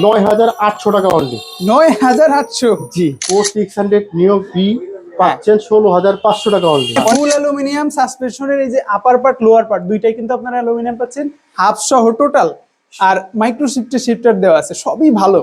9800 টাকা অনলি। 9800? জি, 4600 নিও বি পাচ্ছেন 16500 টাকা অনলি। ফুল অ্যালুমিনিয়াম সাসপেনশনের এই যে আপার পার্ট লোয়ার পার্ট দুইটাই কিন্তু আপনারা অ্যালুমিনিয়াম পাচ্ছেন, হাফ সহ টোটাল। আর মাইক্রো শিফটার দেওয়া আছে, সবই ভালো।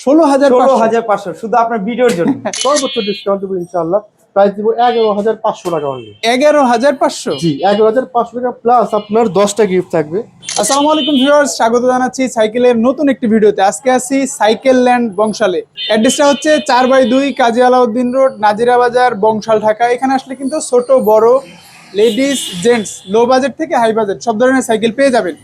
16500 শুধু আপনার ভিডিওর জন্য সর্বোচ্চ ডিসকাউন্ট দেবো ইনশাআল্লাহ। প্রাইস দিব 11500 টাকা অনলি। 11500? জি, 11500 টাকা প্লাস আপনার 10টা গিফট থাকবে। আসসালামু আলাইকুম ভিউয়ার্স, স্বাগত জানাচ্ছি সাইকেলের নতুন একটি ভিডিওতে। আজকে আছি সাইকেল ল্যান্ড বংশালে। অ্যাড্রেসটা হচ্ছে 4/2 কাজী আলাউদ্দিন রোড, নাজিরা বাজার, বংশাল, ঢাকা। এখানে আসলে কিন্তু ছোট বড়, লেডিস জেন্টস, লো বাজেট থেকে হাই বাজেট সব ধরনের সাইকেল পেয়ে যাবেন।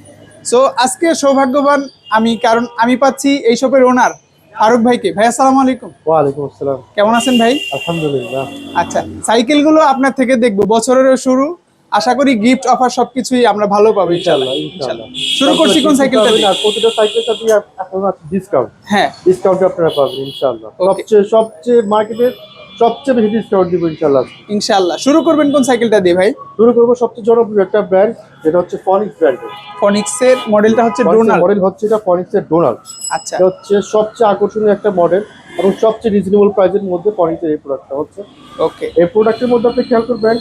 সো আজকে সৌভাগ্যবান আমি, কারণ আমি পাচ্ছি এই শপের ওনার ফারুক ভাইকে। ভাই আসসালামু আলাইকুম। ওয়ালাইকুম আসসালাম। কেমন আছেন ভাই? আলহামদুলিল্লাহ। আচ্ছা, সাইকেলগুলো আপনার থেকে দেখবো, বছরেরও শুরু, আশা করি গিফট অফার সবকিছুই আমরা ভালো পাবো ইনশাআল্লাহ। ইনশাআল্লাহ। শুরু করছি কোন সাইকেলটা দিয়ে? আর প্রতিটা সাইকেলটা দিয়ে এখন আছে ডিসকাউন্ট। হ্যাঁ, ডিসকাউন্ট আপনারা পাবেন ইনশাআল্লাহ। Okay. সবচেয়ে মার্কেটের সবচেয়ে বেশি ডিসকাউন্ট দিব ইনশাআল্লাহ। ইনশাআল্লাহ। শুরু করবেন কোন সাইকেলটা দিয়ে ভাই? শুরু করব সবচেয়ে জনপ্রিয় একটা ব্র্যান্ড, যেটা হচ্ছে ফনিক্স ব্র্যান্ডের। ফনিক্সের মডেলটা হচ্ছে ডোনাল্ড। মডেল হচ্ছে এটা ফনিক্সের ডোনাল্ড। আচ্ছা, এটা হচ্ছে সবচেয়ে আকর্ষণীয় একটা মডেল এবং সবচেয়ে রিজনেবল প্রাইসের মধ্যে ফনিক্সের এই প্রোডাক্টটা হচ্ছে। ওকে। এই প্রোডাক্টের মধ্যে আপনি খেয়াল করবেন,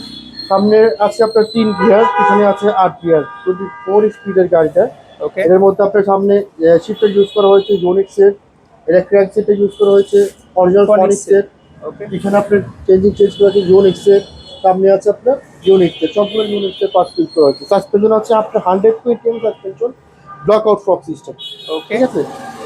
সামনে আছে আপনার 3 গিয়ার, পিছনে আছে 8 গিয়ার, 24 স্পিডের গাড়িটা। ওকে, এর মধ্যে আপনার সামনে শিফটার ইউজ করা হয়েছে ইউনিক্সের, এটা ক্র্যাঙ্ক সেটে ইউজ করা হয়েছে অরিজিনাল ফনিক্সের। ওকে, পিছনে আপনার চেঞ্জ করা হয়েছে ইউনিক্সের, সামনে আছে আপনার ইউনিক্সের, সবগুলো ইউনিক্সের পার্টস ইউজ করা হয়েছে। সাসপেনশন আছে আপনার 100 সাসপেনশন, ব্লক আউট ফক সিস্টেম। ওকে। ঠিক আছে।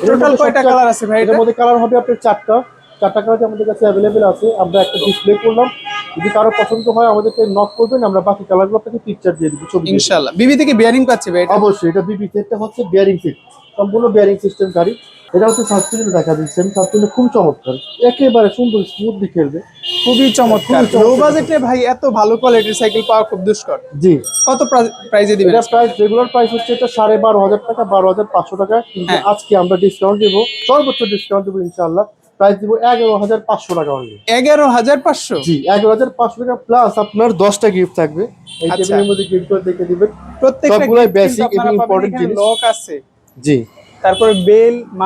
টোটাল কয়টা কালার আছে ভাই এটা? এর মধ্যে কালার হবে আপনার 4টা কালার আমাদের কাছে অ্যাভেলেবেল আছে। আমরা একটা ডিসপ্লে করলাম, যদি কারো পছন্দ হয় আমাদেরকে নক করবেন, আমরা বাকি কালারগুলো আপনাকে পিকচার দিয়ে দিব, ছবি দিয়ে দিব। ইনশাআল্লাহ। বিবি থেকে বিয়ারিং পাচ্ছি ভাই এটা? অবশ্যই, এটা বিবি সেটটা হচ্ছে বিয়ারিং সেট, সম্পূর্ণ বিয়ারিং সিস্টেম গাড়ি। এটা হচ্ছে সাসপেনশন দেখা দিচ্ছেন, সাসপেনশন খুব চমৎকার, একেবারে সুন্দর স্মুথলি খেলবে, খুবই চমৎকার। লো বাজেটে ভাই এত ভালো কোয়ালিটির সাইকেল পাওয়া খুব দুষ্কর। জি। কত প্রাইসে দিবেন? এটা প্রাইস, রেগুলার প্রাইস হচ্ছে এটা 12,500 টাকা, 12,500 টাকা, কিন্তু হ্যাঁ। আজকে আমরা ডিসকাউন্ট দেবো, সর্বোচ্চ ডিসকাউন্ট দেবো ইনশাআল্লাহ। প্রাইস দিব 11,500 টাকা অনলি। 11500? জি, 11,500 টাকা প্লাস আপনার 10টা গিফট থাকবে। এই আচ্ছা। টেবিলের মধ্যে গিফট করে দেখে দিবেন। প্রত্যেকটা সবগুলাই gift বেসিক কিন্তু এবং আপনারা পাবেন ইম্পর্টেন্ট এখানে। জিনিস। লক আছে, জি, তারপরে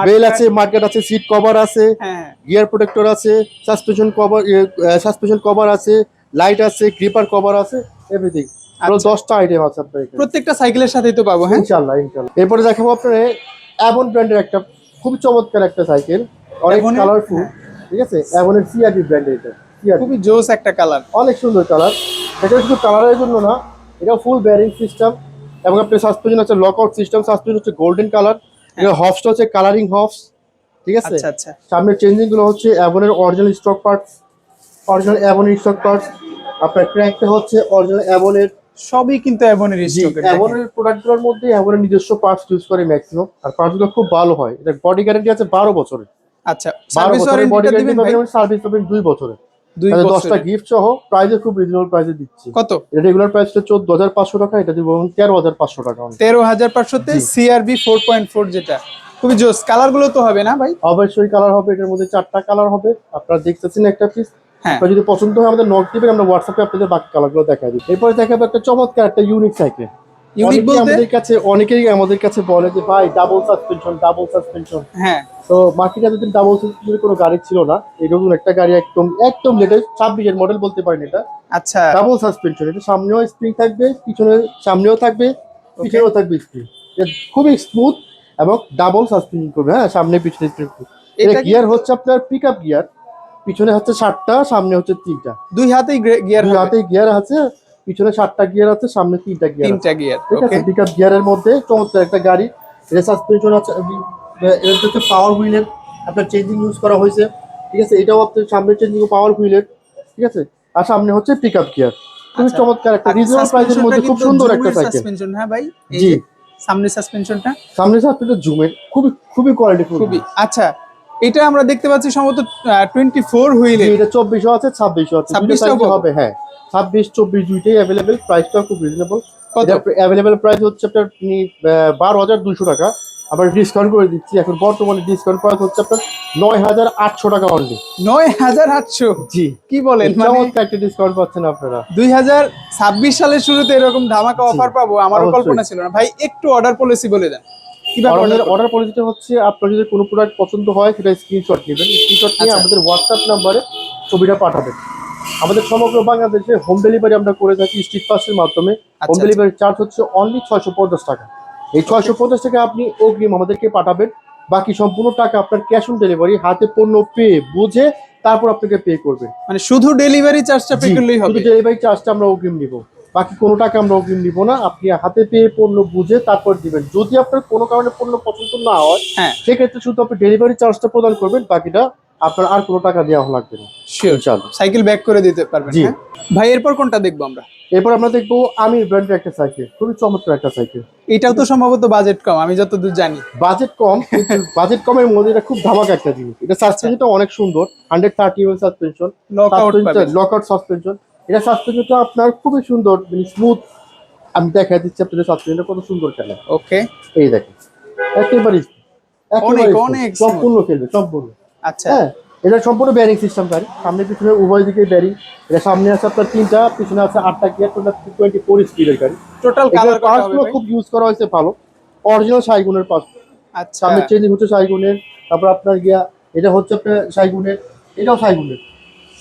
বেল আছে, মার্কেট আছে, সিট কভার আছে, হ্যাঁ, গিয়ার প্রোটেক্টর আছে, সাসপেনশন কভার আছে, লাইট আছে, গ্রিপার কভার আছে, এভরিথিং। আরো আচ্ছা। 10টা আইটেম আছে আপনার এখানে প্রত্যেকটা সাইকেলের সাথেই তো পাবো। হ্যাঁ, ইনশাআল্লাহ। এরপরে দেখাবো আপনার অ্যাভন ব্র্যান্ডের একটা খুব চমৎকার একটা সাইকেল, অনেক Avon-এর? কালারফুল। হ্যাঁ। ঠিক আছে, অ্যাভনের সিআরডি ব্র্যান্ডের এটা। সিআরডি খুবই জোস একটা কালার। অনেক সুন্দর কালার। এটা শুধু কালারের জন্য না, এটা ফুল বেয়ারিং সিস্টেম এবং আপনার সাসপেনশন আছে লক আউট সিস্টেম, সাসপেনশন হচ্ছে গোল্ডেন কালার, এটা হবসটা হচ্ছে কালারিং হবস। ঠিক আছে। আচ্ছা, আচ্ছা। সামনের চেঞ্জিং গুলো হচ্ছে অ্যাভনের অরিজিনাল স্টক পার্টস, অরিজিনাল অ্যাভনের স্টক পার্টস। আপনার ক্র্যাঙ্কটা হচ্ছে অরিজিনাল অ্যাভনের। সবই কিন্তু অ্যাভনের স্টক। অ্যাভনের প্রোডাক্টগুলোর মধ্যে অ্যাভনের নিজস্ব পার্টস ইউজ করে ম্যাক্সিমাম, আর পার্টসগুলো খুব ভালো হয়। এটা বডি গ্যারান্টি আছে 12 বছরের। আচ্ছা, 12 সার্ভিস বছরের বডি ওয়ারেন্টি গ্যারান্টি দিবেন ভাই? পাবেন, সার্ভিস পাবেন 2 বছরের। 2 তাহলে 10টা বছরের। গিফট সহ প্রাইসে খুব রিজনেবল প্রাইসে দিচ্ছি। কত? এটা রেগুলার প্রাইসটা 14,500 টাকা, এটা দিব 13,500 টাকা। 13500 তে জি। সিআরবি 4.4, যেটা খুবই জোস। কালার গুলো তো হবে না ভাই? অবশ্যই কালার হবে, এটার মধ্যে 4টা কালার হবে। আপনারা দেখতেছেন একটা পিস, হ্যাঁ। আপনার যদি পছন্দ হয় আমাদের নক দিবেন, আমরা হোয়াটসঅ্যাপে আপনাদের বাকি কালারগুলো দেখাই দিই। এরপরে দেখাবো একটা চমৎকার একটা ইউনিক সাইকেল। ইউনিক বলতে? অনেকেই আমাদের কাছে বলে যে ভাই ডাবল সাসপেনশন। হ্যাঁ। তো মার্কেটে এতদিন ডাবল সাসপেনশনের কোনো গাড়ি ছিল না, এই নতুন একটা গাড়ি, একদম লেটেস্ট 26-এর মডেল বলতে পারেন এটা। আচ্ছা, ডাবল সাসপেনশন, এটা সামনেও স্প্রিং থাকবে, সামনেও থাকবে, পিছনেও থাকবে স্প্রিং। খুবই স্মুথ এবং ডাবল সাসপেনশন করবে। হ্যাঁ, সামনে পিছনে স্প্রিং। এটা গিয়ার হচ্ছে আপনার পিকআপ গিয়ার, পিছনে হচ্ছে 7টা, সামনে হচ্ছে 3টা। দুই হাতেই গিয়ার দুই হবে? হাতেই গিয়ার আছে, পিছনে 7টা গিয়ার আছে, সামনে 3টা গিয়ার। 3টা গিয়ার। ঠিক আছে, ওকে। পিকআপ গিয়ারের মধ্যে চমৎকার একটা গাড়ি। এটা সাসপেনশন আছে, এটা হচ্ছে পাওয়ার হুইলের আপনার চেঞ্জিং ইউজ করা হয়েছে। ঠিক আছে, এটাও আপনার সামনের চেঞ্জিং পাওয়ার হুইলের। ঠিক আছে, আর সামনে হচ্ছে পিকআপ গিয়ার। খুবই আচ্ছা। চমৎকার একটা আর রিজনেবল প্রাইসের মধ্যে খুব সাসপেনশনটা সুন্দর কিন্তু একটা জুমের সাইকেল। সাসপেনশন। হ্যাঁ ভাই, এই জি, যে সামনের সাসপেনশনটা সামনের সাসপেনশন জুমের খুবই কোয়ালিটিফুল। খুবই। আচ্ছা, এটা আমরা দেখতে পাচ্ছি সম্ভবত 24 হুইলে। এটা 24ও আছে, 26ও আছে, দুটো 26টাও সাইকেল পাবো? হবে। হ্যাঁ, 26, 24 দুইটাই অ্যাভেলেবেল, প্রাইসটাও খুব রিজনেবল। কত? অ্যাভেলেবেল প্রাইস হচ্ছে আপনার 12,200 টাকা। আবার ডিসকাউন্ট করে দিচ্ছি, এখন বর্তমানে ডিসকাউন্ট প্রাইস হচ্ছে আপনার 9,800 টাকা অনলি। 9800? জি, কি বলেন? মানে চমৎকার একটা ডিসকাউন্ট পাচ্ছেন আপনারা। 2026 সালের শুরুতে এরকম ধামাকা জি, অফার পাবো আমারও অবশ্যই। কল্পনা ছিল না ভাই। একটু অর্ডার পলিসি বলে দেন। কিভাবে আমাদের order অর্ডার পলিসিটা হচ্ছে আপনার যদি কোনো প্রোডাক্ট পছন্দ হয় সেটা স্ক্রিনশট নেবেন, স্ক্রিনশট নিয়ে আচ্ছা। আমাদের হোয়াটসঅ্যাপ নাম্বারে ছবিটা পাঠাবেন। আমাদের সমগ্র বাংলাদেশে হোম ডেলিভারি আমরা করে থাকি স্ট্রিট পাসের মাধ্যমে। হোম আচ্ছা, ডেলিভারি চার্জ হচ্ছে অনলি 650 টাকা। এই 650 টাকা আপনি অগ্রিম আমাদেরকে পাঠাবেন, বাকি সম্পূর্ণ টাকা আপনার ক্যাশ অন ডেলিভারি হাতে পণ্য পেয়ে বুঝে তারপর আপনাকে পে করবেন। মানে শুধু ডেলিভারি চার্জটা পে জি, করলেই শুধু হবে? ডেলিভারি চার্জটা আমরা অগ্রিম নিব, বাকি কোনো টাকা আমরা অগ্রিম নিব না। আপনি হাতে পেয়ে পণ্য বুঝে তারপর দিবেন। যদি আপনার কোনো কারণে পণ্য পছন্দ না হয় হ্যাঁ, সেক্ষেত্রে শুধু আপনি ডেলিভারি চার্জটা প্রদান করবেন, বাকিটা আপনার আর কোনো টাকা দেওয়া লাগবে না শিওর। ইনশাআল্লাহ। সাইকেল ব্যাক করে দিতে পারবেন। জি। হ্যাঁ ভাই, এরপর কোনটা দেখবো আমরা? এরপর আমরা দেখবো আমির ব্র্যান্ডের একটা সাইকেল, খুবই চমৎকার একটা সাইকেল। এটাও তো সম্ভবত বাজেট কম, আমি যতদূর জানি। বাজেট কম, কিন্তু বাজেট কমের মধ্যে এটা খুব ধামাকা একটা জিনিস। এটা সাসপেনশনটা অনেক সুন্দর, 130 mm সাসপেনশন, লকআউট পাবেন। Lockout suspension. এটা সাসপেনশনটা আপনার খুবই সুন্দর, মানে স্মুথ। আমি দেখা দিচ্ছি আপনাদের সাসপেনশনটা কত সুন্দর খেলে। ওকে। এই দেখেন, একেবারে অনেক smooth, অনেক সম্পূর্ণ খেলবে সম্পূর্ণ। আচ্ছা, হ্যাঁ, এটা সম্পূর্ণ ব্যারিং সিস্টেম গাড়ি, সামনে পিছনে উভয় দিকে ব্যারিং। এটা সামনে আছে আপনার 3টা, পিছনে আছে 8টা গিয়ার, টোটাল 24 স্পিডের গাড়ি। টোটাল এটার কালার কত হবে পার্টসগুলো ভাই? খুব ইউজ করা হয়েছে ভালো, অরিজিনাল সাইগুনের পার্টস। আচ্ছা, সামনে চেঞ্জিং হচ্ছে সাইগুনের, তারপর আপনার গিয়া এটা হচ্ছে আপনার সাইগুনের, এটাও সাইগুনের।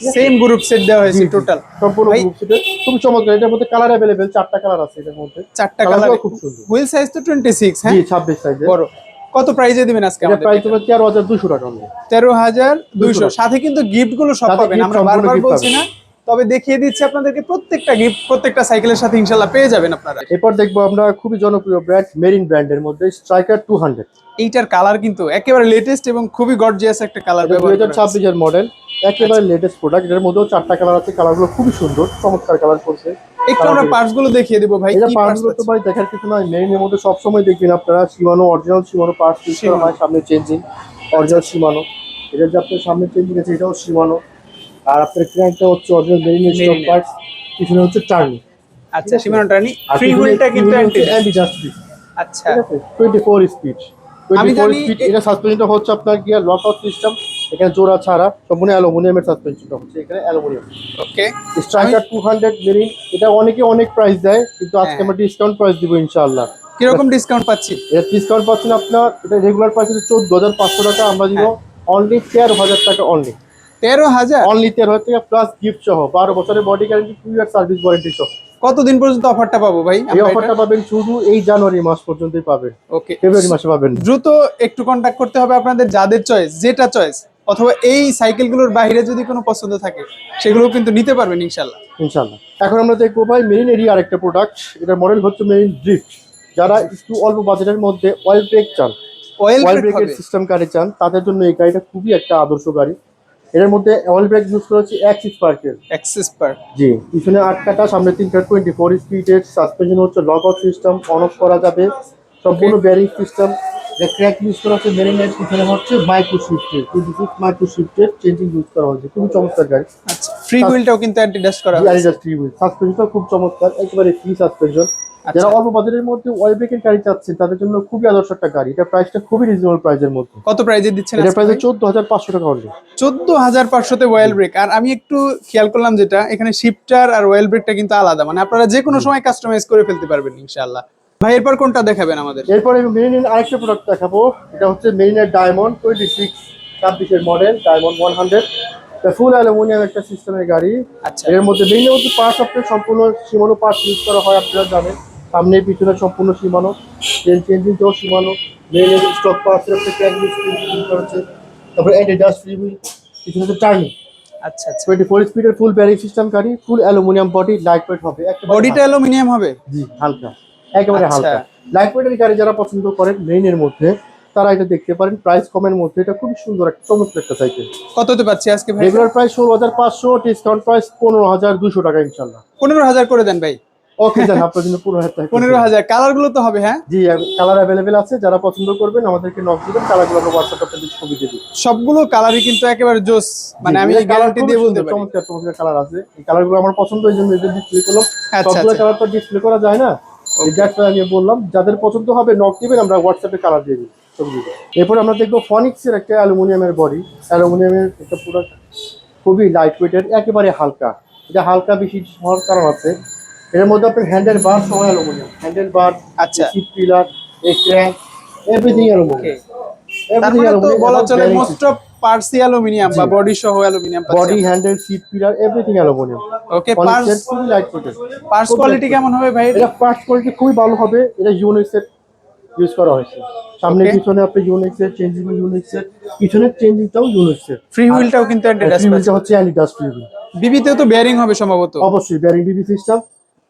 সেম গ্রুপ সেট দেওয়া হয়েছে জি, জি, টোটাল। সম্পূর্ণ ভাই গ্রুপ সেটের, খুব চমৎকার। এটার মধ্যে কালার অ্যাভেলেবেল, 4টা কালার আছে এটার মধ্যে। চারটা কালার। কালারগুলো খুব সুন্দর। হুইল সাইজ তো 26, জি, হ্যাঁ 26 সাইজের। বড়। কত প্রাইজে দিবেন আজকে এটা আমাদের? প্রাইস হলো 13,200 টাকা অনলি। 13,200। সাথে কিন্তু গিফট গুলো সব সাথে পাবেন, gift আমরা সম্পূর্ণ বারবার gift বলছি পাবেন। না, তবে দেখিয়ে দিচ্ছি আপনাদেরকে প্রত্যেকটা গিফট প্রত্যেকটা সাইকেলের সাথে ইনশাল্লাহ পেয়ে যাবেন আপনারা। এরপর দেখবো আমরা খুবই জনপ্রিয় ব্র্যান্ড মেরিন ব্র্যান্ডের মধ্যে স্ট্রাইকার 200। এইটার কালার কিন্তু একেবারে লেটেস্ট এবং খুবই গর্জিয়াস একটা কালার এটা ব্যবহার করা হয়েছে। 2026 এর মডেল, একেবারে লেটেস্ট প্রোডাক্ট। এটার মধ্যেও 4টা কালার আছে, কালারগুলো খুবই সুন্দর, চমৎকার কালার করছে। একটু আমরা পার্টস গুলো দেখিয়ে দিব ভাই, এটা কি পার্টস পার্টসগুলো তো ভাই দেখার কিছু নয়, মেরিনের মধ্যে সবসময় দেখবেন আপনারা শিমানো, অরিজিনাল শিমানো পার্টস ইউজ করা হয়। সামনে চেঞ্জিং অরিজিনাল শিমানো, এটা যে আপনার সামনে চেঞ্জিং আছে এটাও শিমানো। আর আপনার ক্র্যাঙ্কটা হচ্ছে অরিজিনাল মেরিনের স্টক মেরিনের। পার্টস, পিছনে হচ্ছে টার্নি। আচ্ছা, সীমানাটা নি আর ফ্রি হুইলটা কিন্তু অ্যান্টি জাস্ট, আচ্ছা, ঠিক আছে, 24 স্পিড। আমি 24 জানি স্পিড। এটা সাসপেনশনটা হচ্ছে আপনার গিয়ার লকআউট সিস্টেম, এখানে জোড়া ছাড়া সম্পূর্ণ অ্যালুমিনিয়ামের সাসপেনশনটা হচ্ছে, এখানে অ্যালুমিনিয়াম। ওকে। স্ট্রাইকার 200 মেরিন, এটা অনেকে অনেক প্রাইস দেয়, কিন্তু আজকে হ্যাঁ। আমরা ডিসকাউন্ট প্রাইস দিব ইনশাআল্লাহ। কিরকম ডিসকাউন্ট পাচ্ছি? এটা ডিসকাউন্ট পাচ্ছেন আপনার, এটা রেগুলার প্রাইস হচ্ছে 14,500 টাকা, আমরা দিব হ্যাঁ। অনলি 13,000 টাকা অনলি। 13,000? অনলি 13,000 টাকা প্লাস গিফট সহ 12 বছরের body guarantee, 2 year service warranty সহ। কতদিন পর্যন্ত অফারটা পাবো ভাই এই আমরা অফারটা এটা? পাবেন শুধু এই জানুয়ারি মাস পর্যন্তই পাবেন, ওকে, ফেব্রুয়ারি মাসে পাবেন না। দ্রুত একটু কন্টাক্ট করতে হবে আপনাদের, যাদের চয়েস যেটা চয়েস, অথবা এই সাইকেলগুলোর বাইরে যদি কোনো পছন্দ থাকে সেগুলোও কিন্তু নিতে পারবেন ইনশাল্লাহ। ইনশাআল্লাহ। এখন আমরা দেখবো ভাই মেরিন এরিয়া আরেকটা প্রোডাক্ট, এটার মডেল হচ্ছে মেরিন ড্রিফট। যারা একটু অল্প বাজেটের মধ্যে অয়েল ব্রেক চান, অয়েল অয়েল ব্রেক ব্রেকের হবে? সিস্টেম গাড়ি চান, তাদের জন্য এই গাড়িটা খুবই একটা আদর্শ গাড়ি। এর মধ্যে অয়েল ব্রেক ইউজ করা হচ্ছে অ্যাক্সিস পার্কের। অ্যাক্সেস পার। জি, পিছনে 8কাটা, সামনে 3টা, 24 স্পিডের সাসপেনশন হচ্ছে লকআউট সিস্টেম, অন অফ করা যাবে, সম্পূর্ণ ব্যারিং সিস্টেম। যে ক্র্যাক ইউজ করা হচ্ছে মেরিনের, পিছনে হচ্ছে মাইক্রো শিফটের 26 মাইক্রো শিফটের চেঞ্জিং ইউজ করা হয়েছে, খুবই চমৎকার গাড়ি। আচ্ছা, ফ্রি হুইলটাও কিন্তু অ্যান্টি ডাস্ট করা জি, হয়েছে। আরিজাস থ্রি হুইল সাসপেনশনটা খুব চমৎকার, একেবারে ফ্রি সাসপেনশন। আচ্ছা। যারা অল্প বাজারের মধ্যে অয়েল ব্রেকের গাড়ি চাচ্ছেন তাদের জন্য খুবই আদর্শ একটা গাড়ি। এটা প্রাইসটা খুবই রিজনেবল প্রাইসের মধ্যে। কত প্রাইজে দিচ্ছেন এটা আজকে প্রাইস ভাই? 14,500 টাকা অনলি। 14,500-তে ওয়েল ব্রেক। আর আমি একটু খেয়াল করলাম যেটা, এখানে শিফটার আর ওয়েল ব্রেকটা কিন্তু আলাদা, মানে আপনারা যে কোনো সময় কাস্টমাইজ করে ফেলতে পারবেন ইনশাআল্লাহ। ভাই এরপর কোনটা দেখাবেন আমাদের? এরপরে মেরিনের আরেকটা প্রোডাক্ট দেখাবো, এটা হচ্ছে মেরিনের diamond 26 model, diamond 100। Full aluminium একটা সিস্টেমের গাড়ি। আচ্ছা, এর মধ্যে মেরিনের মধ্যে পার্টস আপনার সম্পূর্ণ সীমানো পার্টস ইউজ করা হয়, আপনারা জানেন। সামনে পিছনে সম্পূর্ণ সীমানো, চেঞ্জিং তো সীমানো। মেরিনের স্টক পার্টসের আপনার ক্র্যাক ইউজ করা হচ্ছে, তারপরে অ্যান্টি ডাস্ট ফ্রি হুইল, পিছনে হচ্ছে টার্নিং। আচ্ছা, আচ্ছা। 24 স্পিডের ফুল ব্যারিং সিস্টেম গাড়ি, ফুল অ্যালুমিনিয়াম বডি, লাইট ওয়েট হবে একেবারে বডিটা হালকা। অ্যালুমিনিয়াম হবে? জি, হালকা, একেবারে আচ্ছা। হালকা। লাইট ওয়েটের গাড়ি যারা পছন্দ করেন মেইনের মধ্যে, তারা এটা দেখতে পারেন। প্রাইস কমের মধ্যে এটা খুব সুন্দর একটা চমৎকার একটা সাইকেল। কততে পাচ্ছি আজকে ভাই? রেগুলার প্রাইস 16,500, ডিসকাউন্ট প্রাইস 15,200 টাকা ইনশাল্লাহ। 15,000 করে দেন ভাই। ওকে, যান আপনার জন্য 15,000 টাকা। 15,000। কালার গুলো তো হবে? হ্যাঁ, জি, কালার অ্যাভেলেবেল আছে, যারা পছন্দ করবেন আমাদেরকে নক দিবেন, কালারগুলো আমরা হোয়াটসঅ্যাপে আপনাদের ছবি দিয়ে দিই। সবগুলো কালারই কিন্তু একেবারে জোস, মানে আমি গ্যারান্টি দিয়ে বলতে পারি। চমৎকার চমৎকার কালার আছে, এই কালারগুলো আমার পছন্দ, এই জন্য এটা ডিসপ্লে করলাম। আচ্ছা, সবগুলো আচ্ছা। কালার তো ডিসপ্লে করা যায় না, দ্যাটস ওয়াই আমি বললাম যাদের পছন্দ হবে নক দিবেন, আমরা হোয়াটসঅ্যাপে কালার দিয়ে দিই, ছবি দিয়ে দিই। এরপর আমরা দেখবো ফনিক্সের একটা অ্যালুমিনিয়ামের বডি, অ্যালুমিনিয়ামের একটা প্রোডাক্ট, খুবই লাইট ওয়েটের, একেবারে হালকা। এটা হালকা বেশি হওয়ার কারণ আছে, এর মধ্যে আপনার হ্যান্ডেল বার সহ অ্যালুমিনিয়াম, হ্যান্ডেল বার, আচ্ছা। সিট পিলার, এই ক্র্যাঙ্ক, এভরিথিং অ্যালুমিনিয়াম, তার মানে তো বলা চলে মোস্ট অফ পার্টসই অ্যালুমিনিয়াম বা বডি সহ অ্যালুমিনিয়াম বডি পাচ্ছেন। Handle seat pillar everything aluminium. Okay, parts খুবই লাইট ওয়েট। পার্টস কোয়ালিটি কেমন হবে ভাই? এটা পার্টস কোয়ালিটি খুবই ভালো হবে। এটা ইউনিসেট ইউজ করা হয়েছে, সামনে পিছনে আপনি ইউনিসেট চেঞ্জিং, ইউনিসেট পিছনের চেঞ্জিংটাও ইউনিসেট। ফ্রি হুইলটাও কিন্তু অ্যাডিডাস ফ্রি হুইলটা হচ্ছে অ্যাডিডাস ফ্রি হুইল। বিবিতেও তো বেয়ারিং হবে সম্ভবত। অবশ্যই বেয়ারিং বিবি সিস্টেম।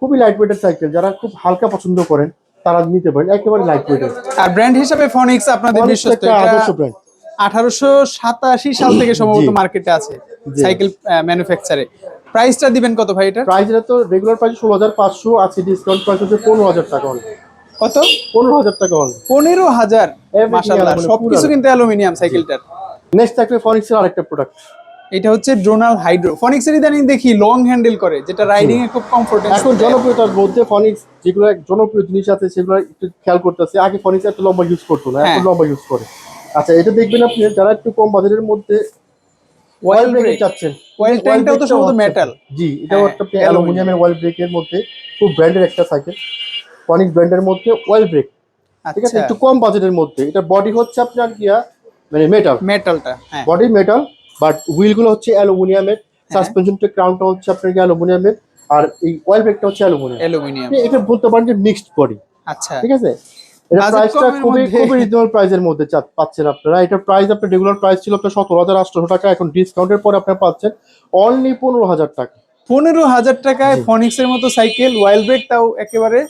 খুবই লাইট ওয়েটের সাইকেল, যারা খুব হালকা পছন্দ করেন তারা নিতে পারেন, একেবারে লাইট ওয়েটের। আর ব্র্যান্ড হিসেবে ফনিক্স আপনাদের বিশ্বস্ত, একটা আদর্শ ব্র্যান্ড। 1887 সাল থেকে সম্ভবত মার্কেটে আছে সাইকেল ম্যানুফ্যাকচারে। প্রাইসটা দিবেন কত ভাই এটা? প্রাইস এটা তো রেগুলার প্রাইস 16,500, আছে ডিসকাউন্ট প্রাইস হচ্ছে 15,000 টাকা অনলি। কত? 15,000 টাকা অনলি। 15,000। মাশাআল্লাহ, সবকিছু কিন্তু অ্যালুমিনিয়াম সাইকেলটার। নেক্সট থাকবে ফনিক্সের আরেকটা প্রোডাক্ট, এটা হচ্ছে ড্রোনাল হাইড্রো। ফনিক্সের ইদানিং দেখি লং হ্যান্ডেল করে, যেটা রাইডিং এ খুব কমফোর্টেবল। এখন জনপ্রিয়তার মধ্যে ফনিক্স যেগুলো জনপ্রিয় জিনিস আছে সেগুলো একটু খেয়াল করতেছে। আগে ফনিক্স এত লম্বা ইউজ করতো না, এখন লম্বা ইউজ করে। আচ্ছা, এটা দেখবেন আপনি যারা একটু কম বাজেটের মধ্যে অয়েল ব্রেক চাচ্ছেন। অয়েল ট্যাঙ্কটাও তো সম্ভবত মেটাল। জি, এটা হচ্ছে আপনি অ্যালুমিনিয়ামের অয়েল ব্রেকের মধ্যে খুব ব্র্যান্ডের একটা সাইকেল, ফনিক্স ব্র্যান্ডের মধ্যে অয়েল ব্রেক। ঠিক আছে, একটু কম বাজেটের মধ্যে। এটা বডি হচ্ছে আপনার গিয়া মানে মেটালটা, বডি মেটাল, বাট হুইল গুলো হচ্ছে অ্যালুমিনিয়ামের, সাসপেনশনটা ক্রাউনটা হচ্ছে আপনার অ্যালুমিনিয়ামের, আর এই অয়েল ব্রেকটা হচ্ছে অ্যালুমিনিয়াম। এটা বলতে পারেন যে মিক্সড বডি। আচ্ছা, ঠিক আছে, এটা প্রাইসটা খুবই রিজনেবল প্রাইসের মধ্যে পাচ্ছেন আপনারা। এটা প্রাইস আপনার রেগুলার প্রাইস ছিল আপনার 17,800 টাকা, এখন ডিসকাউন্টের পরে আপনারা পাচ্ছেন অনলি 15,000 টাকা। 15,000 টাকায় ফনিক্সের মতো সাইকেল, অয়েল ব্রেকটাও একেবারে,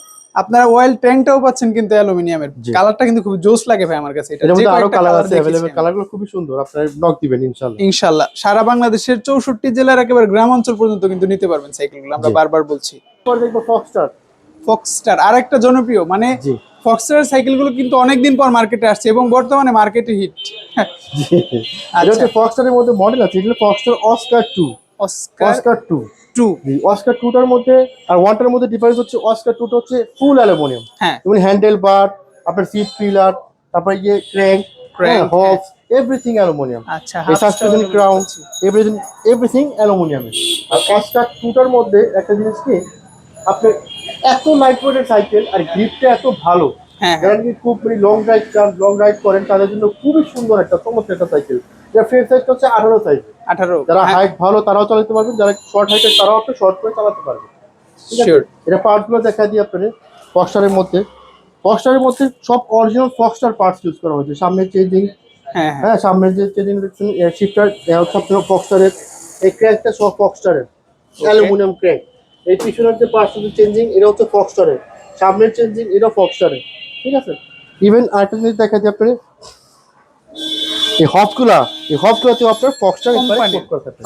আপনারা অয়েল ট্যাঙ্কটাও পাচ্ছেন কিন্তু অ্যালুমিনিয়ামের। কালারটা কিন্তু খুব জোস লাগে ভাই আমার কাছে। এটা এর মধ্যে আরো কালার আছে अवेलेबल, কালারগুলো খুবই সুন্দর। আপনারা নক দিবেন ইনশাআল্লাহ। ইনশাআল্লাহ সারা বাংলাদেশের 64 জেলার একেবারে গ্রাম অঞ্চল পর্যন্ত কিন্তু নিতে পারবেন সাইকেলগুলো, আমরা বারবার বলছি। পরে দেখবো ফক্সস্টার আরেকটা জনপ্রিয়, মানে ফক্সস্টার সাইকেলগুলো কিন্তু অনেকদিন পর মার্কেটে আসছে এবং বর্তমানে মার্কেটে হিট। এটা হচ্ছে ফক্সস্টারের মধ্যে মডেল আছে, এগুলো ফক্সস্টার অস্কার 2। অস্কার 2 অস্কার 2টার মধ্যে আর 1টার মধ্যে ডিফারেন্স হচ্ছে অস্কার 2টা হচ্ছে ফুল অ্যালুমিনিয়াম। যেমন হ্যান্ডেল বার, আপনার সিট পিলার, তারপর ইয়ে ক্র্যাঙ্ক, হবস, এভরিথিং অ্যালুমিনিয়াম। আচ্ছা, এই সাসপেনশন ক্রাউন এভরিথিং অ্যালুমিনিয়াম। আর অস্কার 2টার মধ্যে একটা জিনিস কি, আপনি এত লাইট ওয়েটের সাইকেল আর গ্রিপটা এত ভালো, যারা নাকি খুব লং রাইড করেন তাদের জন্য খুবই সুন্দর একটা চমৎকার একটা সাইকেল। যার ফ্রেম সাইজটা হচ্ছে 18 সাইজ। 18, যারা হাইট ভালো তারাও চালাতে পারবেন, যারা শর্ট হাইটের তারাও আপনি শর্ট করে চালাতে পারবেন। এটা পার্টসগুলো দেখা দিই আপনাদের। ফক্সস্টারের মধ্যে সব অরিজিনাল ফক্সস্টার পার্টস ইউজ করা হয়েছে। সামনের চেঞ্জিং, হ্যাঁ সামনের যে চেঞ্জিং দেখছেন শিফটার হচ্ছে আপনার ফক্সস্টারের, এই ক্র্যাঙ্কটা সব ফক্সস্টারের অ্যালুমিনিয়াম ক্র্যাঙ্ক। এই পিছনের যে পার্টস চেঞ্জিং এটা হচ্ছে ফক্সস্টারের, সামনের চেঞ্জিং এটা ফক্সস্টারের। ঠিক আছে, ইভেন আরেকটা জিনিস দেখা দিই আপনাদের, এই হবগুলোতে আপনার ফক্সস্টার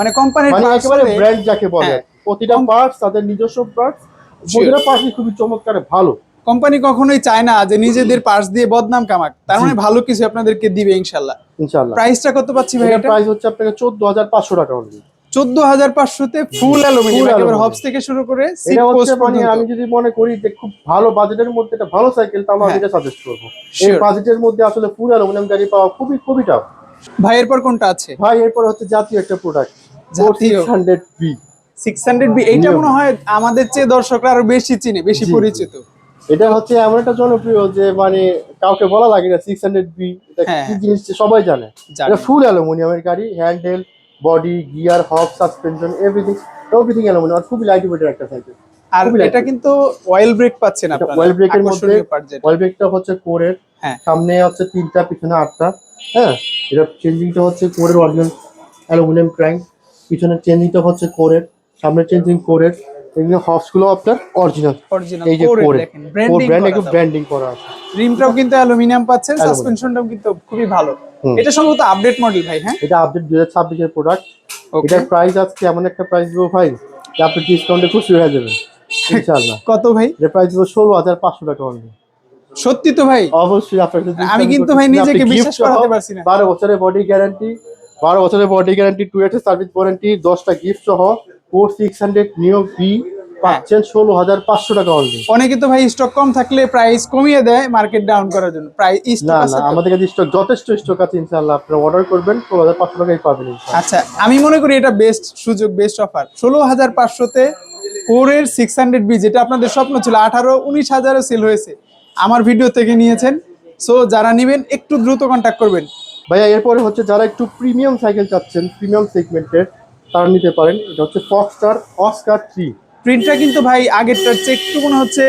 মানে কোম্পানির একেবারে ব্র্যান্ড যাকে বলে, প্রতিটা পার্টস তাদের নিজস্ব পার্টস, প্রতিটা পার্টস খুবই চমৎকার ভালো। কোম্পানি কখনোই চায় না যে নিজেদের পার্টস দিয়ে বদনাম কামাক, তার মানে ভালো কিছু আপনাদেরকে দিবে ইনশাআল্লাহ। প্রাইসটা কত পাচ্ছি ভাই? এটা প্রাইস হচ্ছে আপনাকে 14,500 টাকা অনলি। 14,500 তে ফুল অ্যালুমিনিয়াম, একেবারে হবস থেকে শুরু করে সিট পোস্ট পর্যন্ত। আমি যদি মনে করি যে খুব ভালো বাজেটের মধ্যে একটা ভালো সাইকেল, তাহলে আমি এটা সাজেস্ট করব। এই বাজেটের মধ্যে আসলে ফুল অ্যালুমিনিয়াম গাড়ি পাওয়া খুবই টাফ। ভাই এরপর কোনটা আছে? ভাই এরপর হচ্ছে জাতীয় একটা প্রোডাক্ট, 600B। এইটা মনে হয় আমাদের চেয়ে দর্শকরা আরো বেশি চিনে, বেশি পরিচিত। এটা হচ্ছে এমন একটা জনপ্রিয় যে মানে কাউকে বলা লাগে না 600B এটা কি জিনিস সবাই জানে। এটা ফুল অ্যালুমিনিয়ামের গাড়ি, হ্যান্ডেল, বডি, গিয়ার, হব, সাসপেনশন এভরিথিং অ্যালুমিনিয়াম। খুবই লাইট ওয়েটের একটা সাইকেল। আর এটা কিন্তু অয়েল ব্রেক পাচ্ছেন আপনারা। অয়েল ব্রেকের মধ্যে অয়েল ব্রেকটা হচ্ছে কোরের, সামনে হচ্ছে 3টা পিছনে 8টা। হ্যাঁ, এটা চেঞ্জিংটা হচ্ছে কোরের অরিজিনাল অ্যালুমিনিয়াম ক্র্যাঙ্ক, পিছনের চেঞ্জিংটা হচ্ছে কোরের, সামনের চেঞ্জিং কোরের। এগুলো হবসগুলো আপনার অরিজিনাল, এই যে কোরের ব্র্যান্ডিং করা আছে। রিমটাও কিন্তু অ্যালুমিনিয়াম পাচ্ছেন, সাসপেনশনটাও কিন্তু খুবই ভালো। এটা সম্ভবত আপডেট মডেল ভাই। হ্যাঁ, এটা আপডেট 2026 এর প্রোডাক্ট। এটার প্রাইস আজকে এমন একটা প্রাইস দেবো ভাই যে আপনি ডিসকাউন্টে খুশি হয়ে যাবেন ইনশাআল্লাহ। কত ভাই? এর প্রাইস দেবো 16,500 টাকা অনলি। সত্যি তো ভাই? অবশ্যই। আপনার আমি কিন্তু ভাই নিজেকে বিশ্বাস করতে পারছি না। 12 বছরের body guarantee, 2 years service warranty, 10টা গিফট সহ 4600 নিও বি পাচ্ছেন 16,500 টাকা অনলি। অনেকে তো ভাই স্টক কম থাকলে প্রাইস কমিয়ে দেয় মার্কেট ডাউন করার জন্য। প্রাইস স্টক আছে? না, আমাদের কাছে স্টক যথেষ্ট স্টক আছে ইনশাআল্লাহ। আপনারা অর্ডার করবেন 16,500 টাকায় পাবেন ইনশাআল্লাহ। আচ্ছা, আমি মনে করি এটা বেস্ট সুযোগ, বেস্ট অফার। 16,500 তে কোরের 600B, যেটা আপনাদের স্বপ্ন ছিল, 18-19 হাজারও সেল হয়েছে। আমার ভিডিও থেকে নিয়েছেন, সো যারা নেবেন একটু দ্রুত কন্ট্যাক্ট করবেন। ভাইয়া এরপরে হচ্ছে যারা একটু প্রিমিয়াম সাইকেল চাচ্ছেন, প্রিমিয়াম সেগমেন্টের, তারা নিতে পারেন। এটা হচ্ছে ফক্সটার অস্কার 3। প্রিন্টটা কিন্তু ভাই আগেরটার চেয়ে একটু মনে হচ্ছে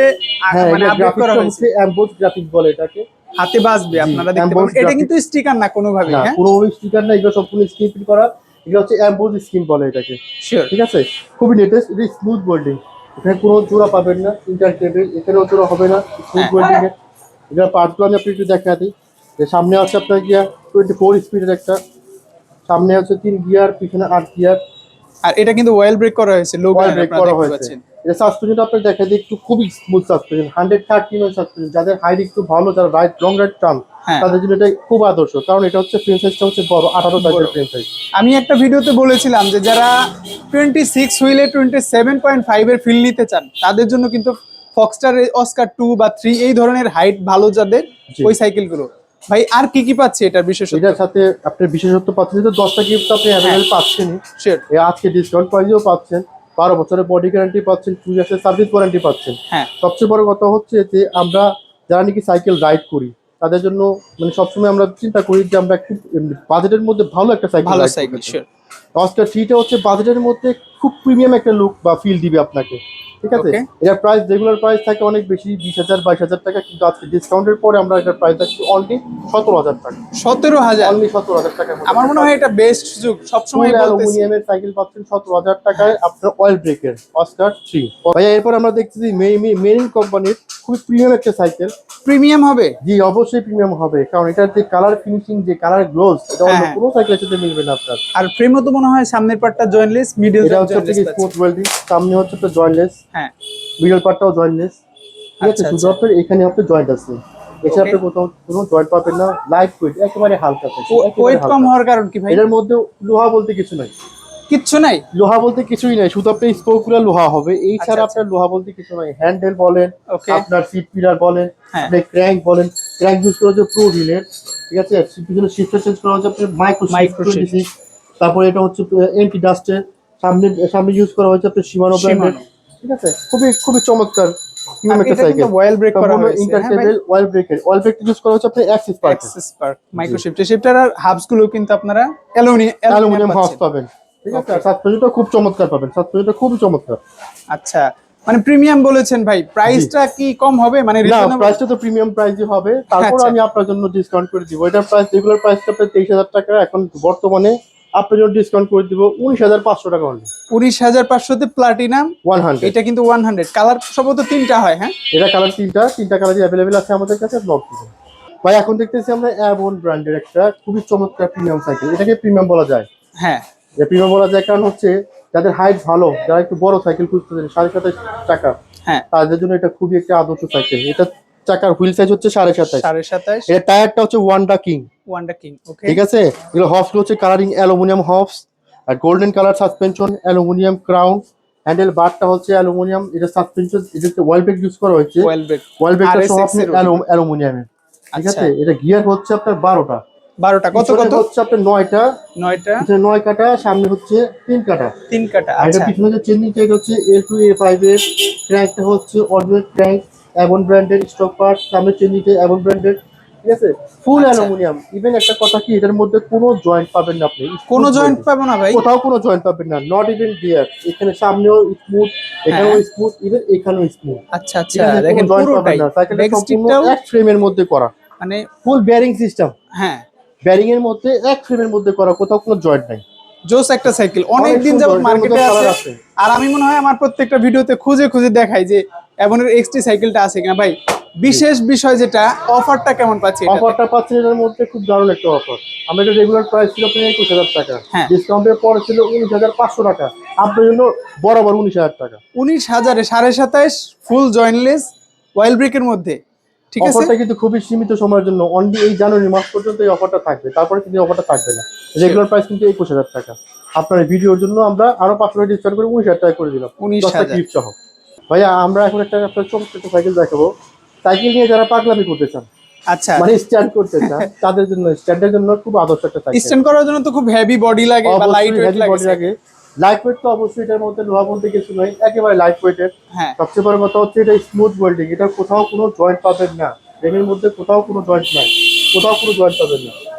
হ্যাঁ, মানে এটা আপডেট করা গ্রাফিক্সটা হয়েছে। হচ্ছে এমবোস গ্রাফিক্স বলে এটাকে। হাতে বাজবে, জি, আপনারা দেখতে embossed পাবেন। এটা graphics। কিন্তু স্টিকার না কোনোভাবেই। না, হ্যাঁ, কোনো স্টিকার না, এগুলো সম্পূর্ণ স্ক্রিন প্রিন্ট করা। এটা হচ্ছে এমবোস স্ক্রিন বলে এটাকে। শিওর। ঠিক আছে, খুবই লেটেস্ট। এটা স্মুথ বোল্ডিং, এখানে কোনো জোড়া পাবেন না। ইন্টার কেবল এখানেও জোড়া হবে না, স্মুথ হ্যাঁ, বোল্ডিং এর। এটা পার্টগুলো আমি আপনি একটু দেখা দিই। যে সামনে আছে আপনার গিয়ার 24 স্পিডের একটা, সামনে হচ্ছে 3 গিয়ার, পিছনে 8 গিয়ার। আর এটা কিন্তু অয়েল ব্রেক করা হয়েছে, লোগো ওয়াল ব্রেক আপনারা করা দেখতে হয়েছে। পাচ্ছেন। এটা সাসপেনশনটা আপনি দেখা দিই একটু খুবই স্মুথ সাসপেনশন, 130 mm সাসপেনশন। যাদের হাইট একটু ভালো, যারা লং রাইড চান, হ্যাঁ, তাদের জন্য এটা খুব আদর্শ। কারণ এটা হচ্ছে ফ্রেম সাইজটা হচ্ছে বড়, 18 সাইজের ফ্রেম সাইজ। আমি একটা ভিডিওতে বলেছিলাম যে যারা 26 হুইলে 27.5 এর ফিল নিতে চান, তাদের জন্য কিন্তু ফক্সটার অস্কার 2 বা 3 এই ধরনের হাইট ভালো যাদের, জি। ওই সাইকেলগুলো। ভাই আর কি কি পাচ্ছে এটার বিশেষত্ব? এটার সাথে আপনার বিশেষত্ব পাচ্ছেন, তো 10টা গিফট আপনি অ্যাভেলেবল পাচ্ছেনই। শিওর। এই আজকে ডিসকাউন্ট প্রাইসেও পাচ্ছেন, 12 বছরের বডি গ্যারান্টি পাচ্ছেন, 2 ইয়ার্সের সার্ভিস ওয়ারেন্টি পাচ্ছেন। হ্যাঁ, সবচেয়ে বড় কথা হচ্ছে যে আমরা যারা নাকি সাইকেল রাইড করি, তাদের জন্য মানে সবসময় আমরা চিন্তা করি যে আমরা একটু বাজেটের মধ্যে ভালো একটা সাইকেল ভালো রাইড সাইকেল। করতে। শিওর। অস্কার 3টা হচ্ছে বাজেটের মধ্যে খুব প্রিমিয়াম একটা লুক বা ফিল দিবে আপনাকে। ঠিক আছে, ওকে। এটার প্রাইস রেগুলার প্রাইস থাকে অনেক বেশি, 20,000 22,000 টাকা, কিন্তু আজকে ডিসকাউন্টের পরে আমরা এটার প্রাইস রাখছি অনলি 17,000 টাকা। 17,000। অনলি 17,000 টাকা। আমার মনে হয় এটা বেস্ট সুযোগ, সবসময় বলতেছি। অ্যালুমিনিয়ামের সাইকেল পাচ্ছেন 17,000 টাকায়, আপনার অয়েল ব্রেকের অস্কার 3। ভাইয়া এরপর আমরা দেখতেছি মেরিন কোম্পানির খুবই প্রিমিয়াম একটা সাইকেল। প্রিমিয়াম হবে। জি, অবশ্যই প্রিমিয়াম হবে, কারণ এটার যে কালার ফিনিশিং, যে কালার গ্লোজ, এটা অন্য হ্যাঁ। কোনো সাইকেলের সাথে মিলবে না আপনার। আর ফ্রেমও তো মনে হয় সামনের পার্টটা জয়েন্টলেস, মিডল এটা হচ্ছে জয়েন্টলেস আপনার স্পোর্ট ওয়েল্ডিং, সামনে হচ্ছে আপনার জয়েন্টলেস, হ্যাঁ, মিডল পার্টটাও জয়েন্টলেস। ঠিক আছে, আচ্ছা, শুধু আচ্ছা। আপনার এখানে আপনার জয়েন্ট আছে, এছাড়া Okay. আপনি কোথাও কোনো জয়েন্ট পাবেন না। লাইট ওয়েট, একেবারে হালকা থাকে, একেবারে ওয়েট কম হালকা। হওয়ার কারণ কি ভাই? এটার মধ্যে লোহা বলতে কিছু নাই, কিচ্ছু নাই। লোহা বলতে কিছুই নাই, শুধু আপনার স্পোকগুলো লোহা হবে, এই ছাড়া আচ্ছা। আপনার লোহা বলতে কিছু নাই। হ্যান্ডেল বলেন, ওকে। আপনার সিট পিলার বলেন, হ্যাঁ। আপনি ক্র্যাঙ্ক বলেন, ক্র্যাঙ্ক ইউজ করা হচ্ছে প্রো রিলের। ঠিক আছে, পিছনে শিফটার চেঞ্জ করা হচ্ছে আপনার মাইক্রো Micro shift। 26। তারপরে এটা হচ্ছে এন্টি ডাস্টের, সামনে ইউজ করা হয়েছে আপনার শিমানো ব্র্যান্ডের। ঠিক আছে, খুবই খুবই চমৎকার প্রিমিয়াম একটা এটা কিন্তু সাইকেল। অয়েল ব্রেক করা সম্পূর্ণ হয়েছে। ইন্টার হ্যাঁ ভাই, কেবল অয়েল ব্রেকের, অয়েল ব্রেক ইউজ করা হচ্ছে আপনার axis park, access park micro shifter. Shifter আর হাবস গুলো কিন্তু আপনারা অ্যালুমিনিয়াম হাউস পাচ্ছেন। পাবেন। ঠিক আছে, Okay। আর সাসপেনশনটা খুব চমৎকার পাবেন, সাসপেনশনটা খুবই চমৎকার। আচ্ছা, মানে প্রিমিয়াম বলেছেন ভাই, প্রাইসটা কি কম হবে মানে না, রিজনেবল? প্রাইসটা তো প্রিমিয়াম প্রাইসই হবে, তারপর আচ্ছা। আমি আপনার জন্য ডিসকাউন্ট করে দিব। এটার প্রাইস রেগুলার প্রাইসটা আপনার 23,000 টাকা, এখন বর্তমানে আপনার জন্য ডিসকাউন্ট করে দিব 19,500 টাকা অনলি। 19,500 তে প্লাটিনাম। 100। এটা কিন্তু 100 কালার সম্ভবত 3টা হয়। হ্যাঁ, এটা কালার তিনটা কালারই অ্যাভেলেবেল আছে আমাদের কাছে, ব্লক দিবেন। ভাই এখন দেখতেছি আমরা অ্যাভন ব্র্যান্ডের একটা খুবই চমৎকার প্রিমিয়াম সাইকেল। এটাকে প্রিমিয়াম বলা যায়। হ্যাঁ, এটা প্রিমিয়াম বলা যায় কারণ হচ্ছে যাদের হাইট ভালো, যারা একটু বড় সাইকেল খুঁজতেছেন 27.5 টাকা, হ্যাঁ। তাদের জন্য এটা খুবই একটা আদর্শ সাইকেল। এটা চাকার হুইল সাইজ হচ্ছে 27.5। 27.5। এটা টায়ারটা হচ্ছে Wanda king. Wanda king. Okay. ঠিক আছে, এগুলো হবস হচ্ছে কালারিং অ্যালুমিনিয়াম হবস, আর golden colour suspension, aluminium crown, handle বারটা হচ্ছে অ্যালুমিনিয়াম। এটা সাসপেনশন, এটা ওয়েল ব্রেক ইউজ করা হয়েছে, অয়েল ব্রেক। ওয়েল ব্রেকটা সহ RSX আপনি এর অ্যালুমিনিয়ামের। ঠিক আচ্ছা। আছে, এটা গিয়ার হচ্ছে আপনার 12টা, 12টা কত পিছনে কত? হচ্ছে আপনার 9টা, 9টা। পিছনে 9 কাটা, সামনে হচ্ছে 3 কাটা। 3 কাটা। আর এটা আচ্ছা, পিছনে যে চেঞ্জিং চাইটা হচ্ছে A2 A5 এর, ক্র্যাঙ্কটা হচ্ছে অরিজিনাল ক্র্যাঙ্ক, অ্যাভন ব্র্যান্ডের স্টক পার্ট, সামনে চেঞ্জিংটা অ্যাভন ব্র্যান্ডের। ঠিক আছে, ফুল আচ্ছা। অ্যালুমিনিয়াম। ইভেন একটা কথা কি, এটার মধ্যে কোনো জয়েন্ট পাবেন না আপনি, কোনো জয়েন্ট পাবো না ভাই? কোথাও কোনো জয়েন্ট পাবেন না, নট ইভেন গিয়ার। এখানে সামনেও স্মুথ, এখানেও স্মুথ, ইভেন এখানেও স্মুথ। আচ্ছা, আচ্ছা, দেখেন জয়েন্ট পাবেন পুরোটাই না, সাইকেলটা ব্যাক সম্পূর্ণ স্টিকটাও এক ফ্রেমের মধ্যে করা, মানে ফুল বেয়ারিং সিস্টেম, হ্যাঁ, বেয়ারিং এর মধ্যে এক ফ্রেমের মধ্যে করা, কোথাও কোনো জয়েন্ট নাই। জোস একটা সাইকেল, অনেক দিন সুন্দর, যাবত এটার মার্কেটে মধ্যে আছে। colour আছে। আর আমি মনে হয় আমার প্রত্যেকটা ভিডিওতে খুঁজে খুঁজে দেখাই যে এভনের এক্সটি সাইকেলটা আছে কিনা। ভাই বিশেষ বিষয় যেটা, অফারটা কেমন পাচ্ছি এটাতে? অফারটা পাচ্ছেন এটার মধ্যে খুব দারুণ একটা অফার। আমরা এটা রেগুলার প্রাইস ছিল আপনার 21,000 টাকা, হ্যাঁ। ডিসকাউন্টের পরে ছিল 19,500 টাকা, আপনার জন্য বরাবর 19,000 টাকা। 19,000-এ 27.5 ফুল জয়েন্টলেস অয়েল ব্রেকের মধ্যে। ঠিক আছে, অফারটা কিন্তু খুবই সীমিত সময়ের জন্য, অনলি এই জানুয়ারি মাস পর্যন্ত এই অফারটা থাকবে, তারপরে কিন্তু অফারটা থাকবে না। রেগুলার প্রাইস কিন্তু 21,000 টাকা, আপনার এই ভিডিওর জন্য আমরা আরো 500 টাকা ডিসকাউন্ট করে 19,000 টাকা করে দিলাম, 10টা 19,000। ক্লিপ সহ। ভাইয়া আমরা এখন একটা আপনার চমৎকার একটা সাইকেল দেখাবো। সাইকেল নিয়ে যারা পাগলামি করতে চান, আচ্ছা, মানে স্ট্যান্ড করতে চান, তাদের জন্য, স্ট্যান্ডের জন্য খুব আদর্শ একটা সাইকেল। স্ট্যান্ড করার জন্য তো খুব হেভি বডি লাগে বা লাইট অবশ্যই ওয়েট হেভি বডি লাগে। লাইট ওয়েট তো অবশ্যই, এটার মধ্যে লোহা বলতে কিছু নয়, একেবারে লাইট ওয়েটের। হ্যাঁ, সবচেয়ে বড় কথা হচ্ছে এটা স্মুথ ওয়েল্ডিং, এটা কোথাও কোনো জয়েন্ট পাবেন না। ফ্রেমের মধ্যে কোথাও কোনো জয়েন্ট নাই, কোথাও কোনো জয়েন্ট পাবেন না,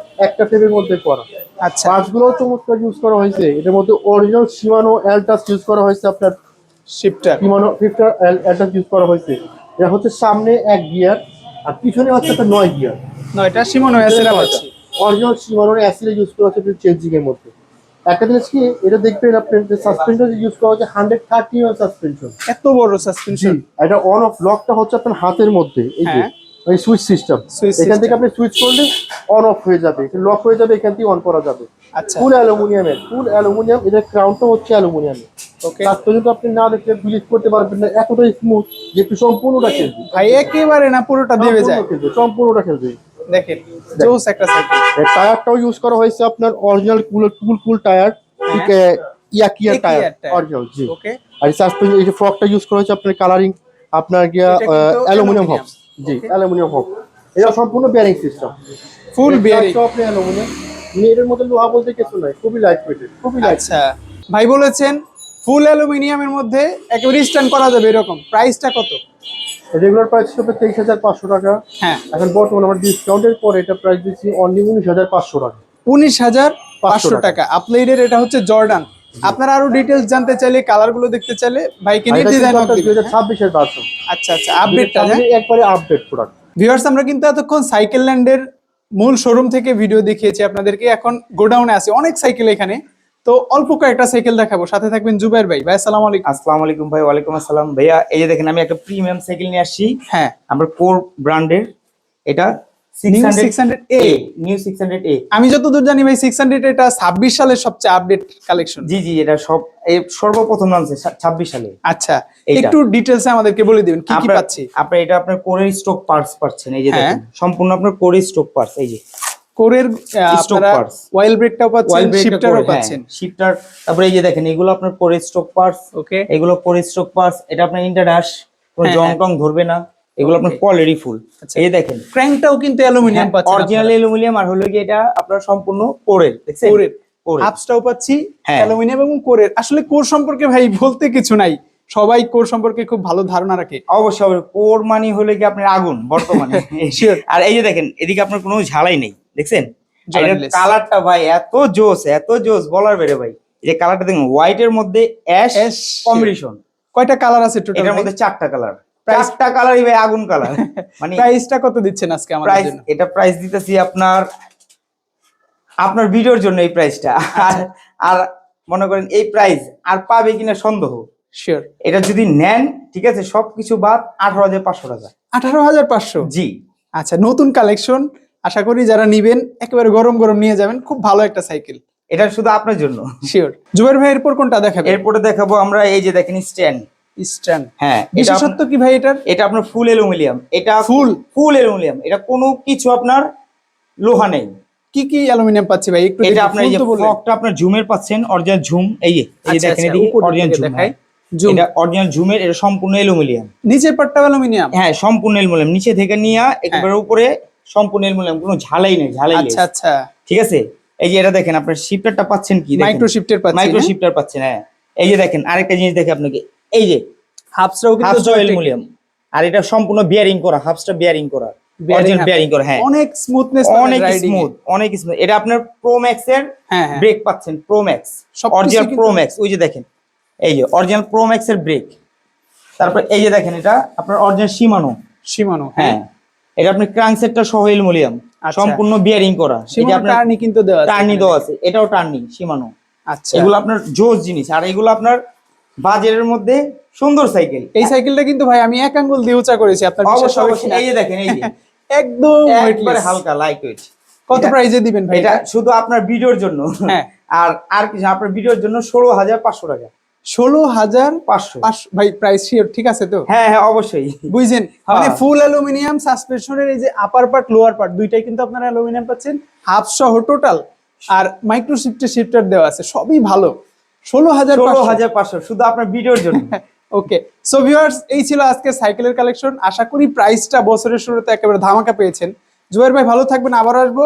একটা ফ্রেমের মধ্যে করা। আচ্ছা, পাঁচগুলো চমৎকার ইউজ করা হয়েছে, এটার মধ্যে অরিজিনাল শিমানো অ্যালটাস ইউজ করা হয়েছে, আপনার শিফটার। শিমানো ফিফটার অ্যালটাস ইউজ করা হয়েছে। এটা হচ্ছে সামনে 1 গিয়ার আর পিছনে হচ্ছে একটা 9 গিয়ার। নয়টা শিমনো এসেরা পাচ্ছি। অরিজিনাল শিমানোর অ্যাসিডে ইউজ করা হচ্ছে চেঞ্জিং এর মধ্যে। একটা জিনিস কি, এটা দেখবেন আপনার যে সাসপেনশন ইউজ করা হচ্ছে 130 সাসপেনশন। এত বড় সাসপেনশন। এটা অন অফ লকটা হচ্ছে আপনার হাতের মধ্যে, এই যে হ্যাঁ, এই সুইচ সিস্টেম। এখান থেকে আপনি সুইচ করলে অন অফ হয়ে যাবে, লক হয়ে যাবে, এখান থেকে অন করা যাবে। আচ্ছা, ফুল অ্যালুমিনিয়ামের, ফুল অ্যালুমিনিয়াম, এটার ক্রাউনটা হচ্ছে অ্যালুমিনিয়ামের। ওকে তার পর্যন্ত আপনি না দেখলে বিলিভ করতে পারবেন না, এতটাই স্মুথ যে একটু সম্পূর্ণটা খেলবে। ভাই একেবারে না পুরোটা দেবে যায়। সম্পূর্ণটা খেলবে। দেখেন জোস একটা সাইকেল। টায়ারটাও ইউজ করা হয়েছে আপনার অরিজিনাল কুল টায়ার, ঠিক ইয়াকিয়ার টায়ার অরিজিনাল, জি। ওকে, আর সাসপেনশন এই যে ফ্রকটা ইউজ করা হয়েছে আপনার কালারিং, আপনার গিয়া এটা কিন্তু অ্যালুমিনিয়াম aluminum, হবস, জি okay. Aluminium hubs. এটা সম্পূর্ণ বেয়ারিং সিস্টেম, ফুল বেয়ারিং। আপনি অ্যালুমিনিয়াম, এর মধ্যে লোহা বলতে কিছু নাই, খুবই লাইট ওয়েট, খুবই লাইট। আচ্ছা, ভাই বলেছেন ফুল অ্যালুমিনিয়ামের মধ্যে একেবারে স্ট্যান্ড করা যাবে এরকম। প্রাইসটা কত? রেগুলার প্রাইস হবে 23,500 টাকা। হ্যাঁ, এখন বর্তমানে আমরা ডিসকাউন্টের পরে এটা প্রাইস দিচ্ছি অনলি 19,500 টাকা। 19,500 টাকা। আপলাইডের এটা হচ্ছে জর্ডান। আপনারা আরো ডিটেইলস জানতে চাইলে, কালার গুলো দেখতে চাইলে ভাইকে নিয়ে ডিজাইন হবে। 2026 এর ভার্সন। আচ্ছা আচ্ছা, আপডেটটা একবারে আপডেট প্রোডাক্ট। ভিউয়ার্স, আমরা কিন্তু এতক্ষণ সাইকেল ল্যান্ডের মূল শোরুম থেকে ভিডিও দেখিয়েছি আপনাদেরকে। এখন গোডাউনে আছে অনেক সাইকেল এখানে, তো অল্প কয়েকটা সাইকেল দেখাবো। সাথে থাকবেন জুবাইর ভাই। ভাই আসসালামু আলাইকুম। আসসালামু আলাইকুম ভাই। ওয়ালাইকুম আসসালাম ভাইয়া। এই যে দেখেন আমি একটা প্রিমিয়াম সাইকেল নিয়ে আসছি। হ্যাঁ, আমরা কোর ব্র্যান্ডের, এটা new 600A, 600A। New 600A। আমি যতদূর জানি ভাই 600 এটা 26 সালের সবচেয়ে আপডেট কালেকশন। জি জি, এটা সব এই সর্বপ্রথম নামছে 26 সালে। আচ্ছা, এইটা। একটু ডিটেইলসে আমাদেরকে বলে দিবেন কি কি পাচ্ছি। আপনার এটা আপনার কোরের স্টক পার্টস পাচ্ছেন। এই যে হ্যাঁ। দেখেন সম্পূর্ণ আপনার কোরের স্টক পার্টস। এই যে কোরের Stock আপনারা parts। অয়েল ব্রেকটাও পাচ্ছেন, শিফটারও পাচ্ছেন। শিফটার, তারপরে এই যে দেখেন এগুলো আপনার কোরের স্টক পার্টস। ওকে, এগুলো কোরের স্টক পার্টস। এটা আপনার ইন্টারডাশ, কোনো হ্যাঁ, জং হ্যাঁ। টং ধরবে না। এগুলো আপনার Okay। Quality full. আচ্ছা। এই যে দেখেন ক্র্যাঙ্কটাও কিন্তু অ্যালুমিনিয়াম পাচ্ছেন। অরিজিনাল অ্যালুমিনিয়াম, আর হলো কি এটা আপনার সম্পূর্ণ কোরের, দেখছেন কোরের কোরের। হাফসটাও পাচ্ছি হ্যাঁ। অ্যালুমিনিয়াম এবং কোরের। আসলে কোর সম্পর্কে ভাই বলতে কিছু নাই, সবাই কোর সম্পর্কে খুব ভালো ধারণা রাখে। অবশ্যই অবশ্যই, কোর মানি হলে কি আপনার আগুন বর্তমানে। Sure। আর এই যে দেখেন এদিকে আপনার কোনো ঝালাই নেই, দেখছেন Jointless। কালারটা ভাই এত জোস, এত জোস বলার বেড়ে ভাই। এই যে কালারটা দেখুন, হোয়াইট এর মধ্যে অ্যাশ Ash, কম্বিনেশন। কয়টা কালার আছে টোটাল? এটার মধ্যে 4টা কালার, Price- 4টা কালারই ভাই আগুন কালার। মানে প্রাইসটা কত দিচ্ছেন আজকে আমাদের প্রাইস, জন্য? এটা প্রাইস দিতেছি আপনার আপনার ভিডিওর জন্য এই প্রাইসটা। আর মনে করেন এই প্রাইস আর পাবে কিনা সন্দেহ। শিওর। এটা যদি নেন, ঠিক আছে, সবকিছু বাদ 18,500 টাকা। 18,500? জি। আচ্ছা, নতুন কালেকশন। আশা করি যারা নিবেন একেবারে গরম গরম নিয়ে যাবেন। খুব ভালো একটা সাইকেল। এটা শুধু আপনার জন্য। শিওর। জুবাইর ভাই এরপর কোনটা দেখাবেন? এরপরে দেখাবো আমরা এই যে দেখেন স্ট্যান্ড। স্ট্যান্ড। হ্যাঁ, এটা বিশেষত্ব কি ভাই এটার? এটা আপনার ফুল অ্যালুমিনিয়াম। এটা Full? ফুল অ্যালুমিনিয়াম। এটা কোনো কিছু আপনার লোহা নেই। কি কি অ্যালুমিনিয়াম পাচ্ছি ভাই একটু? এটা আপনার এই যে ফ্রকটা আপনার ঝুমের পাচ্ছেন, অরিজিনাল ঝুম। এই যে দেখেন এদিকে অরিজিনাল ঝুম। দেখাই। এটা অরিজিনাল ঝুমের, এটা সম্পূর্ণ অ্যালুমিনিয়াম। নিচের পাটটা অ্যালুমিনিয়াম? হ্যাঁ, সম্পূর্ণ অ্যালুমিনিয়াম, নিচে থেকে নিয়ে একেবারে উপরে সম্পূর্ণ অ্যালুমিনিয়াম, কোনো ঝালাই নেই, ঝালাই নেই। আচ্ছা আচ্ছা, ঠিক আছে। এই যে এটা দেখেন আপনার শিফটারটা পাচ্ছেন কি, মাইক্রো শিফটার পাচ্ছি। মাইক্রো শিফটার পাচ্ছেন। হ্যাঁ, এই যে দেখেন আরেকটা জিনিস দেখে আপনাকে, এই যে হাফসটাও কিন্তু হাফসটা অ্যালুমিনিয়াম, আর এটা সম্পূর্ণ বিয়ারিং করা, হাফসটা বিয়ারিং করা, অরিজিনাল বিয়ারিং করা। হ্যাঁ, অনেক স্মুথনেস, অনেক স্মুথ, অনেক স্মুথ। এটা আপনার প্রো ম্যাক্স এর হ্যাঁ ব্রেক পাচ্ছেন, প্রো ম্যাক্স, সবকিছু অরিজিনাল কিন্তু- প্রো ম্যাক্স। ওই যে দেখেন এই যে অরিজিনাল প্রো ম্যাক্স এর ব্রেক। তারপর এই যে দেখেন এটা আপনার অরিজিনাল সীমানো। হ্যাঁ, এটা আপনার ক্রাঙ্কসেটটা সহ অ্যালুমিনিয়াম, আচ্ছা। সম্পূর্ণ বিয়ারিং করা। এই যে সীমানো আপনার টার্নি কিন্তু দেওয়া আছে। টার্নি দেওয়া আছে, এটাও টার্নি সীমানো। আচ্ছা, এগুলো আপনার জোস জিনিস, আর এগুলো আপনার বাজারের মধ্যে সুন্দর সাইকেল। এই সাইকেলটা কিন্তু ভাই আমি এক আঙ্গুল দিয়ে উঁচা করেছি, আপনার বিশ্বাস অবশ্যই হবে অবশ্যই। কিনা? এই যে দেখেন এই যে একদম একবারে weightless। হালকা লাইট ওয়েট। কত প্রাইসে দিবেন ভাই এটা শুধু আপনার ভিডিওর জন্য। হ্যাঁ। আর কিছু আপনার ভিডিওর জন্য 16,500 টাকা। 16,500 ভাই প্রাইস শিওর? ঠিক আছে তো? হ্যাঁ হ্যাঁ, অবশ্যই। বুঝছেন, হ্যাঁ। মানে ফুল অ্যালুমিনিয়াম সাসপেনশনের এই যে আপার পার্ট লোয়ার পার্ট দুইটাই কিন্তু আপনারা অ্যালুমিনিয়াম পাচ্ছেন, হাফ সহ টোটাল। আর মাইক্রো শিফটার দেওয়া আছে, সবই ভালো। 16,500। 16,500 শুধু আপনার ভিডিওর জন্য। ওকে, সো ভিউয়ার্স, এই ছিল আজকে সাইকেলের কালেকশন। আশা করি প্রাইসটা বছরের শুরুতে একেবারে ধামাকা পেয়েছেন। জুবাইর ভাই ভালো থাকবেন, আবার আসবো।